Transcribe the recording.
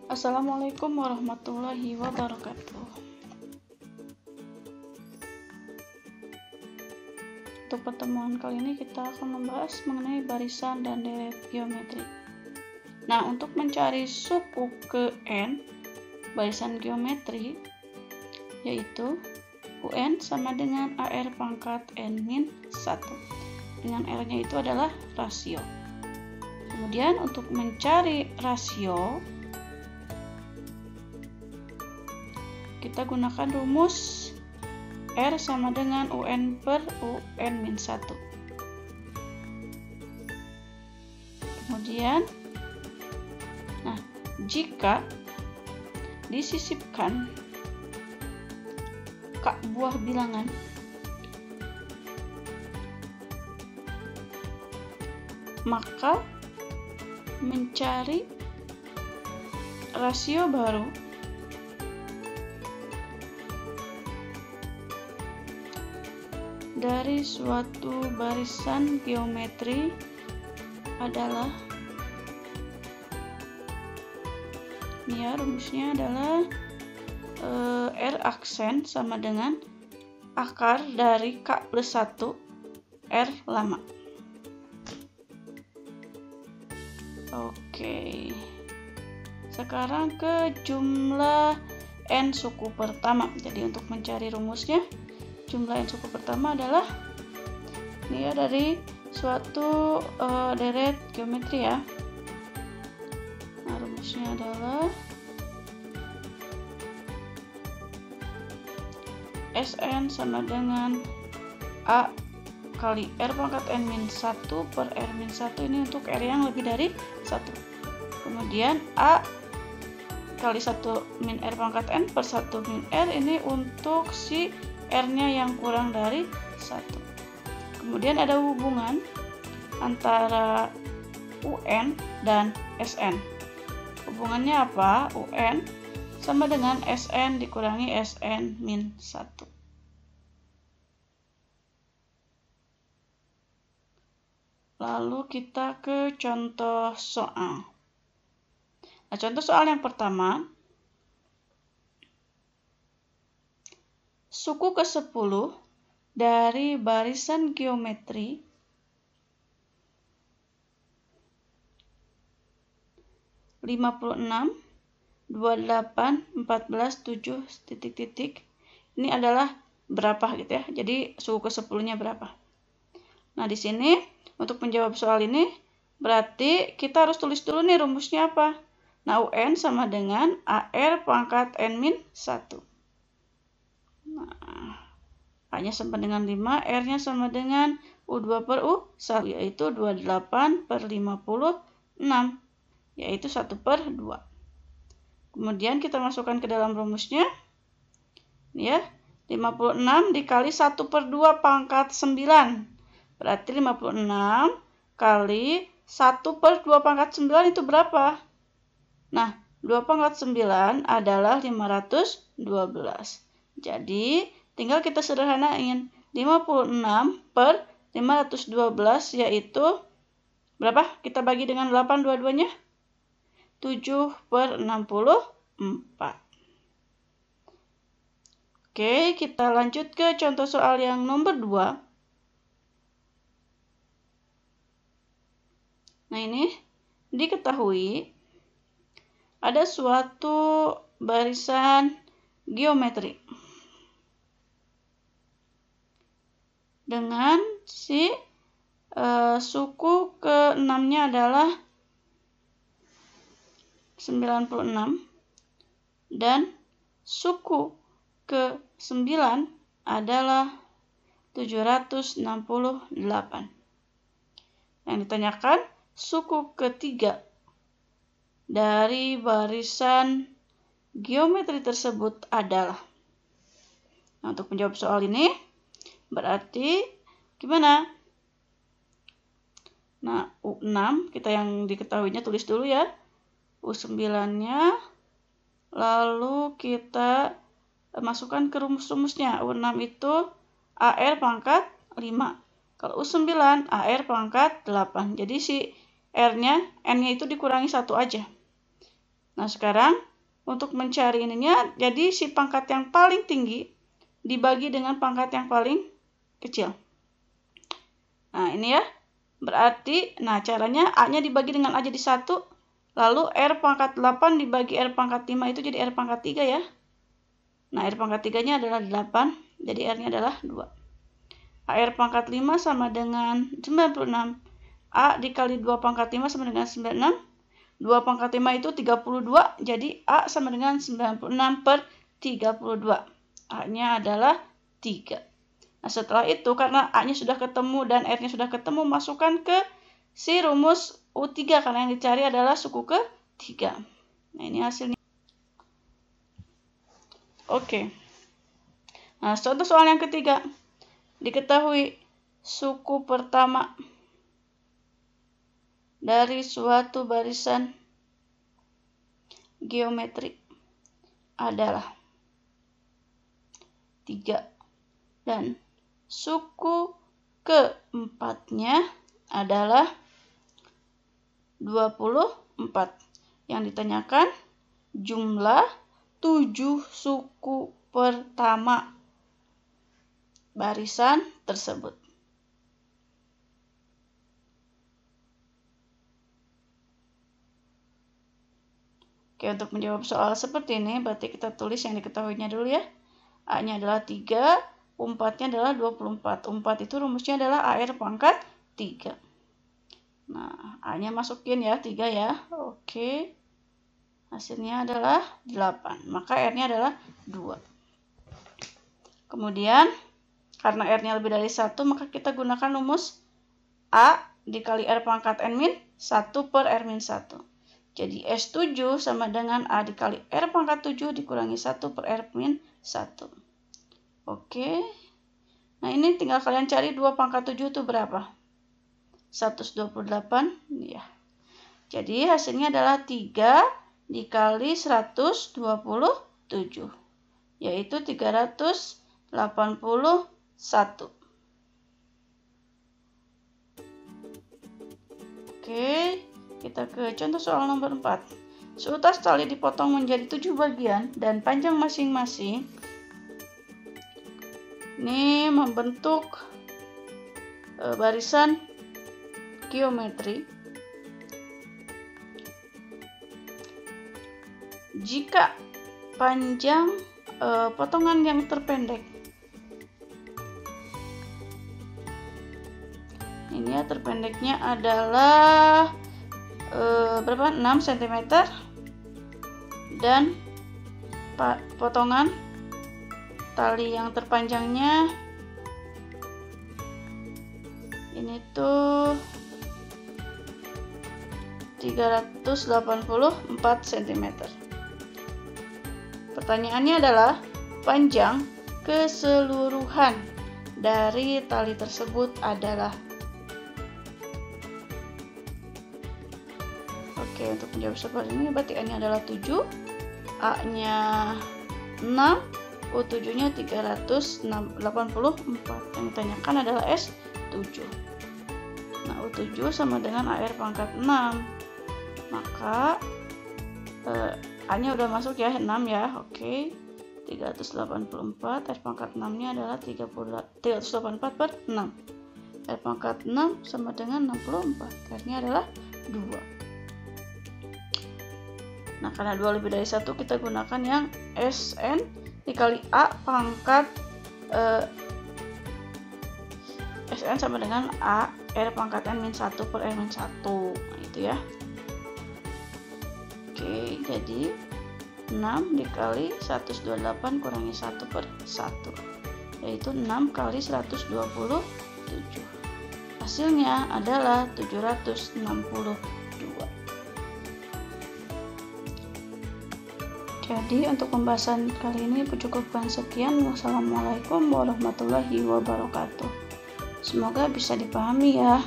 Assalamualaikum warahmatullahi wabarakatuh. Untuk pertemuan kali ini kita akan membahas mengenai barisan dan deret geometri. Nah, untuk mencari suku ke n barisan geometri, yaitu UN sama dengan AR pangkat n-1. Dengan R-nya itu adalah rasio. Kemudian untuk mencari rasio, kita gunakan rumus R sama dengan UN per UN-1. Kemudian, jika disisipkan buah bilangan maka mencari rasio baru dari suatu barisan geometri adalah, rumusnya adalah R aksen sama dengan akar dari K plus 1 R lama. Oke, sekarang ke jumlah N suku pertama. Jadi untuk mencari rumusnya, jumlah N suku pertama adalah dari suatu deret geometri ya. Nah, rumusnya adalah Sn sama dengan A kali R pangkat n-1 per R-1, ini untuk R yang lebih dari 1. Kemudian A kali 1 min R pangkat n per 1 min R, ini untuk si R-nya yang kurang dari 1. Kemudian ada hubungan antara UN dan Sn. Hubungannya apa? UN sama dengan Sn dikurangi Sn-1. Lalu kita ke contoh soal. Nah, contoh soal yang pertama, suku ke-10 dari barisan geometri (56, 28, 14, 7, ini adalah berapa gitu ya. Jadi suku ke-10-nya berapa? Nah, di sini untuk menjawab soal ini berarti kita harus tulis dulu nih rumusnya apa. Nah, UN sama dengan AR pangkat n-1. Nah, A-nya sama dengan 5, R-nya sama dengan U2 per U1, yaitu 28 per 56, yaitu 1 per 2. Kemudian kita masukkan ke dalam rumusnya, 56 dikali 1 per 2 pangkat 9. Berarti 56 kali 1 per 2 pangkat 9 itu berapa? Nah, 2 pangkat 9 adalah 512. Jadi, tinggal kita sederhanain. 56 per 512 yaitu berapa? Kita bagi dengan 8 dua-duanya. 7 per 64. Oke, kita lanjut ke contoh soal yang nomor 2. Nah, ini diketahui ada suatu barisan geometri dengan si suku ke-6-nya adalah 96 dan suku ke-9 adalah 768. Yang ditanyakan suku ketiga dari barisan geometri tersebut adalah. Nah, untuk menjawab soal ini berarti gimana? Nah, U6 kita yang diketahuinya tulis dulu ya. U9-nya, lalu kita masukkan ke rumus-rumusnya. U6 itu AR pangkat 5. Kalau U9 AR pangkat 8. Jadi si R-nya, N-nya itu dikurangi 1 aja. Nah, sekarang untuk mencari ininya, jadi si pangkat yang paling tinggi dibagi dengan pangkat yang paling kecil. Nah, ini ya. Berarti, nah caranya A-nya dibagi dengan A jadi 1, lalu R pangkat 8 dibagi R pangkat 5 itu jadi R pangkat 3 ya. Nah, R pangkat 3-nya adalah 8, jadi R-nya adalah 2. AR pangkat 5 sama dengan 96. A dikali 2 pangkat 5 sama dengan 96. 2 pangkat 5 itu 32, jadi A sama dengan 96 per 32. A-nya adalah 3. Nah, setelah itu karena A-nya sudah ketemu dan R-nya sudah ketemu, masukkan ke si rumus U3 karena yang dicari adalah suku ke-3. Nah, ini hasilnya. Oke. Nah, contoh soal yang ketiga. Diketahui suku pertama dari suatu barisan geometri adalah 3 dan suku keempatnya adalah 24. Yang ditanyakan jumlah 7 suku pertama barisan tersebut. Oke, untuk menjawab soal seperti ini, berarti kita tulis yang diketahuinya dulu ya. A-nya adalah 3, U4-nya adalah 24. U4 itu rumusnya adalah AR pangkat 3. Nah, A-nya masukin ya, 3 ya. Oke. Hasilnya adalah 8. Maka R-nya adalah 2. Kemudian, karena R-nya lebih dari 1, maka kita gunakan rumus A dikali R pangkat N-1 per R-1. Jadi S7 sama dengan A dikali R pangkat 7 dikurangi 1 per R-1. Oke. Nah, ini tinggal kalian cari 2 pangkat 7 itu berapa? 128. Ya. Jadi hasilnya adalah 3 dikali 127. Yaitu 381. Oke, kita ke contoh soal nomor 4. Seutas tali dipotong menjadi 7 bagian dan panjang masing-masing ini membentuk barisan geometri. Jika panjang potongan yang terpendek ini ya, terpendeknya adalah berapa? 6 cm dan potongan tali yang terpanjangnya ini tuh 384 cm. Pertanyaannya adalah panjang keseluruhan dari tali tersebut adalah. Oke, untuk menjawab seperti ini berarti A-nya adalah 7, A-nya 6, U7-nya 384. Yang ditanyakan adalah S7. Nah, U7 sama dengan AR pangkat 6. Maka A-nya udah masuk ya, 6 ya. Oke. 384, R pangkat 6-nya adalah 384 per 6. R pangkat 6 sama dengan 64. R-nya adalah 2. Nah, karena 2 lebih dari 1, kita gunakan yang Sn dikali A pangkat Sn sama dengan A R pangkat N-1 per R-1. Nah, itu ya. Oke, jadi 6 dikali 128 kurangi 1 per 1, yaitu 6 kali 127. Hasilnya adalah 762. Jadi untuk pembahasan kali ini cukupkan sekian. Wassalamualaikum warahmatullahi wabarakatuh. Semoga bisa dipahami ya.